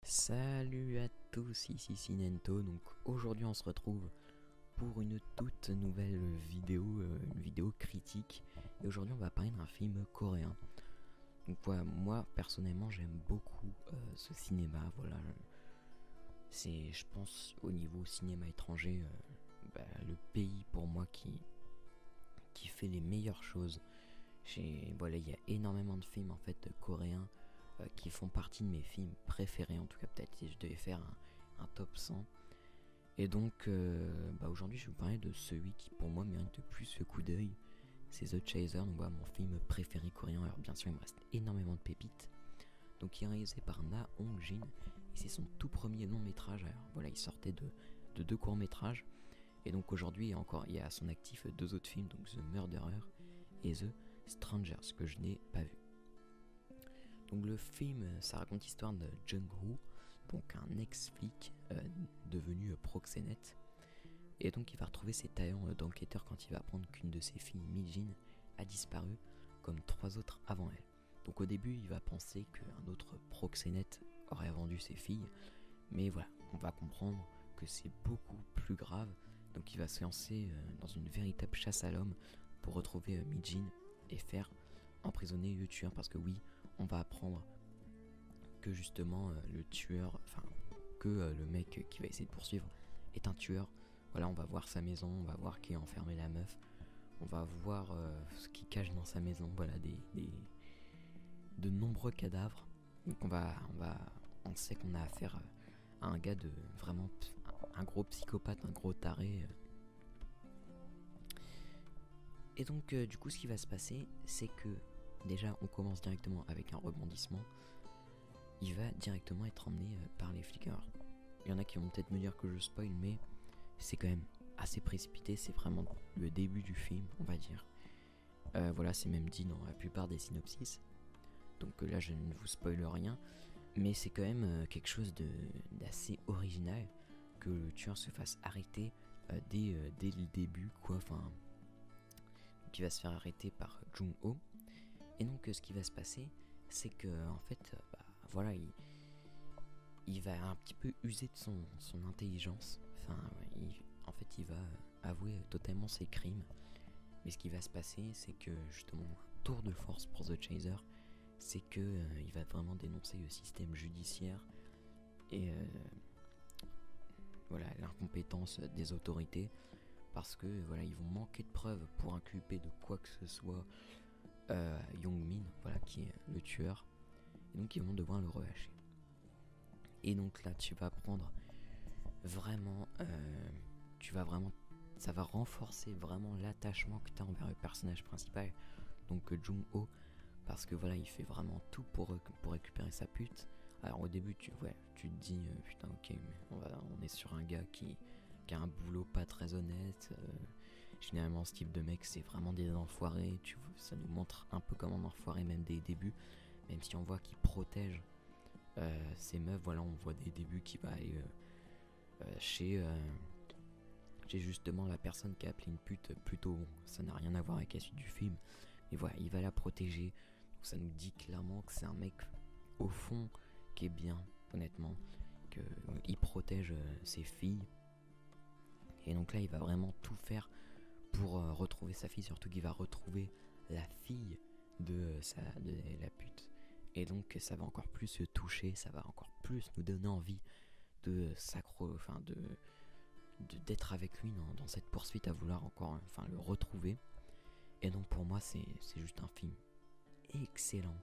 Salut à tous, ici Sinento. Donc aujourd'hui on se retrouve pour une toute nouvelle vidéo, une vidéo critique. Et aujourd'hui on va parler d'un film coréen. Donc voilà, moi personnellement j'aime beaucoup ce cinéma. Voilà, c'est, je pense, au niveau cinéma étranger, le pays pour moi qui fait les meilleures choses. Voilà, il y a énormément de films en fait coréens qui font partie de mes films préférés, en tout cas peut-être si je devais faire un top 100. Et donc aujourd'hui je vais vous parler de celui qui pour moi mérite le plus ce coup d'œil, c'est The Chaser, donc voilà mon film préféré coréen. Alors bien sûr il me reste énormément de pépites. Donc il est réalisé par Na Hong-jin et c'est son tout premier long métrage. Alors voilà, il sortait de deux courts métrages. Et donc aujourd'hui il y a à son actif deux autres films, donc The Murderer et The Strangers, que je n'ai pas vu. Donc le film, ça raconte l'histoire de Jung-Woo, donc un ex-flic devenu proxénète. Et donc il va retrouver ses talents d'enquêteur quand il va apprendre qu'une de ses filles, Mi-jin, a disparu, comme trois autres avant elle. Donc au début il va penser qu'un autre proxénète aurait vendu ses filles, mais voilà, on va comprendre que c'est beaucoup plus grave. Donc il va se lancer dans une véritable chasse à l'homme pour retrouver Mi-jin et faire emprisonner le tueur, parce que oui, on va apprendre que justement le tueur, le mec qui va essayer de poursuivre est un tueur. Voilà, on va voir sa maison, on va voir qui a enfermé la meuf, on va voir ce qui cache dans sa maison, voilà, de nombreux cadavres. Donc on sait qu'on a affaire à un gars de vraiment un gros psychopathe, un gros taré. Et donc du coup ce qui va se passer, c'est que déjà on commence directement avec un rebondissement. Il va directement être emmené par les flics. Alors, il y en a qui vont peut-être me dire que je spoil, mais c'est quand même assez précipité. C'est vraiment le début du film, on va dire. Voilà, c'est même dit dans la plupart des synopsis. Donc là, je ne vous spoil rien. Mais c'est quand même quelque chose d'assez original que le tueur se fasse arrêter dès le début, quoi. Enfin, qui va se faire arrêter par Jung-ho. Et donc, ce qui va se passer, c'est que en fait, voilà, il va un petit peu user de son intelligence. En fait, il va avouer totalement ses crimes. Mais ce qui va se passer, c'est que justement, un tour de force pour The Chaser, c'est que il va vraiment dénoncer le système judiciaire et voilà, l'incompétence des autorités, parce que voilà, ils vont manquer de preuves pour inculper de quoi que ce soit Young-min, voilà, qui est le tueur. Et donc ils vont devoir le relâcher. Et donc là tu vas prendre vraiment, ça va renforcer vraiment l'attachement que tu as envers le personnage principal, donc Jung-ho, parce que voilà, il fait vraiment tout pour récupérer sa pute. Alors au début tu te dis putain, ok, mais on est sur un gars qui a un boulot pas très honnête. Généralement ce type de mec c'est vraiment des enfoirés. Ça nous montre un peu comme un enfoiré même dès le début. Même si on voit qu'il protège ces meufs, voilà, on voit des débuts qui va aller chez justement la personne qui a appelé une pute. Plutôt bon, ça n'a rien à voir avec la suite du film, mais voilà, il va la protéger. Donc ça nous dit clairement que c'est un mec au fond qui est bien, honnêtement, qu'il protège ses filles. Et donc là il va vraiment tout faire pour retrouver sa fille, surtout qu'il va retrouver la fille de la pute. Et donc ça va encore plus se toucher, ça va encore plus nous donner envie de d'être avec lui dans cette poursuite, à vouloir encore le retrouver. Et donc pour moi c'est juste un film excellent.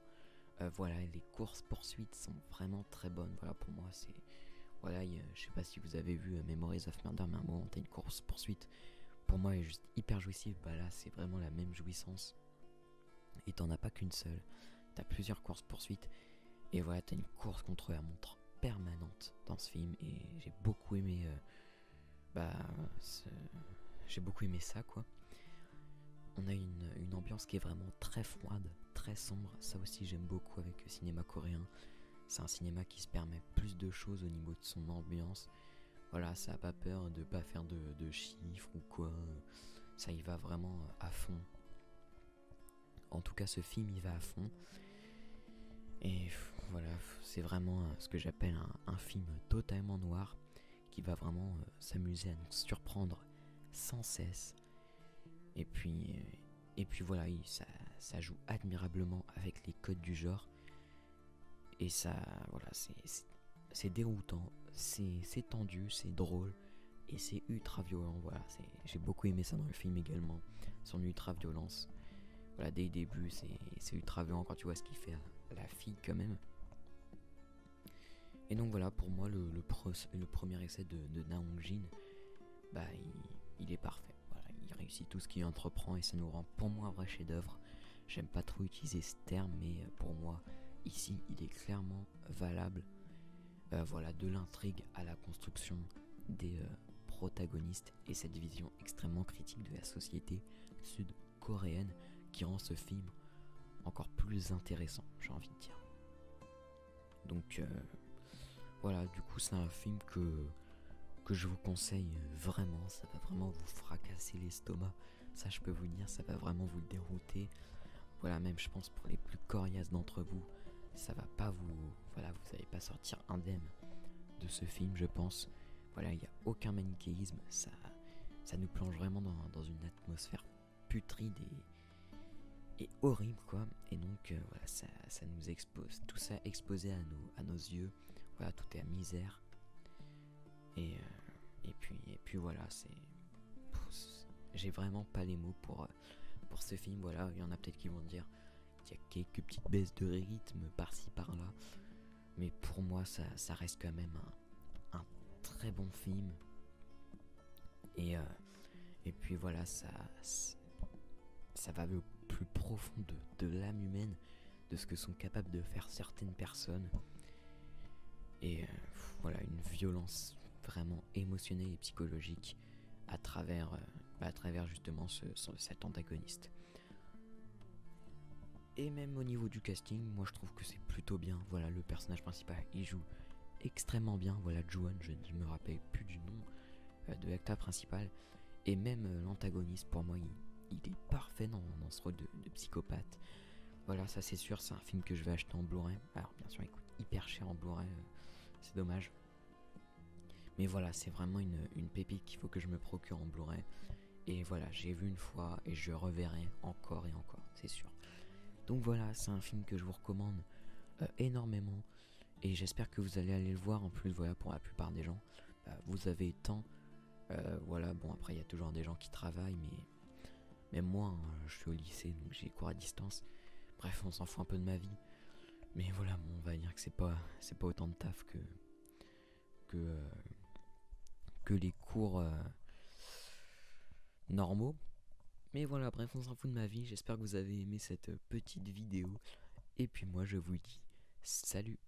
Voilà, les courses poursuites sont vraiment très bonnes. Voilà, pour moi c'est, voilà, je sais pas si vous avez vu Memories of Murder, mais à un moment t'as une course poursuite, pour moi elle est juste hyper jouissive. Bah là c'est vraiment la même jouissance, et t'en as pas qu'une seule, t'as plusieurs courses poursuites. Et voilà, t'as une course contre la montre permanente dans ce film, et j'ai beaucoup aimé j'ai beaucoup aimé ça, quoi. On a une ambiance qui est vraiment très froide, très sombre. Ça aussi j'aime beaucoup avec le cinéma coréen. C'est un cinéma qui se permet plus de choses au niveau de son ambiance. Voilà, ça a pas peur de pas faire de chiffres ou quoi. Ça y va vraiment à fond. En tout cas ce film il va à fond. Et voilà, c'est vraiment ce que j'appelle un film totalement noir qui va vraiment s'amuser à nous surprendre sans cesse. Et puis, voilà, ça joue admirablement avec les codes du genre. Et ça, voilà, c'est déroutant, c'est tendu, c'est drôle. Et c'est ultra violent, voilà, j'ai beaucoup aimé ça dans le film également, son ultra violence. Voilà, dès le début, c'est ultra violent quand tu vois ce qu'il fait à la fille quand même. Et donc voilà, pour moi, le premier essai de Na Hong-jin, bah, il est parfait. Voilà, il réussit tout ce qu'il entreprend et ça nous rend pour moi un vrai chef-d'œuvre. J'aime pas trop utiliser ce terme, mais pour moi, ici, il est clairement valable. Voilà, de l'intrigue à la construction des protagonistes et cette vision extrêmement critique de la société sud-coréenne qui rend ce film encore plus intéressant, j'ai envie de dire. Donc voilà, du coup c'est un film que je vous conseille vraiment, ça va vraiment vous fracasser l'estomac, ça je peux vous dire, ça va vraiment vous dérouter. Voilà, même je pense pour les plus coriaces d'entre vous, ça va pas vous allez pas sortir indemne de ce film, je pense. Voilà, il n'y a aucun manichéisme, ça nous plonge vraiment dans une atmosphère putride et horrible quoi. Et donc voilà, ça nous expose, tout ça exposé à nos yeux. Voilà, tout est à misère. Et puis voilà, j'ai vraiment pas les mots pour ce film. Voilà, il y en a peut-être qui vont dire qu'il y a quelques petites baisses de rythme par-ci par-là, mais pour moi ça reste quand même un très bon film. Et puis voilà, ça va au plus profond de l'âme humaine, de ce que sont capables de faire certaines personnes. Et voilà, une violence vraiment émotionnelle et psychologique à travers justement cet antagoniste. Et même au niveau du casting, moi je trouve que c'est plutôt bien. Voilà, le personnage principal, il joue extrêmement bien. Voilà, Juan, je ne me rappelle plus du nom de l'acteur principal. Et même l'antagoniste, pour moi, il est parfait dans ce rôle de psychopathe. Voilà, ça c'est sûr, c'est un film que je vais acheter en Blu-ray. Alors bien sûr, il coûte hyper cher en Blu-ray, c'est dommage. Mais voilà, c'est vraiment une pépite qu'il faut que je me procure en Blu-ray. Et voilà, j'ai vu une fois et je reverrai encore et encore, c'est sûr. Donc voilà, c'est un film que je vous recommande énormément. Et j'espère que vous allez aller le voir. En plus, voilà, pour la plupart des gens, vous avez temps. Voilà, bon, après, il y a toujours des gens qui travaillent, mais même moi, hein, je suis au lycée, donc j'ai cours à distance. Bref, on s'en fout un peu de ma vie. Mais voilà, bon, on va dire que c'est pas autant de taf que les cours normaux. Mais voilà, bref, on s'en fout de ma vie. J'espère que vous avez aimé cette petite vidéo. Et puis moi, je vous dis salut.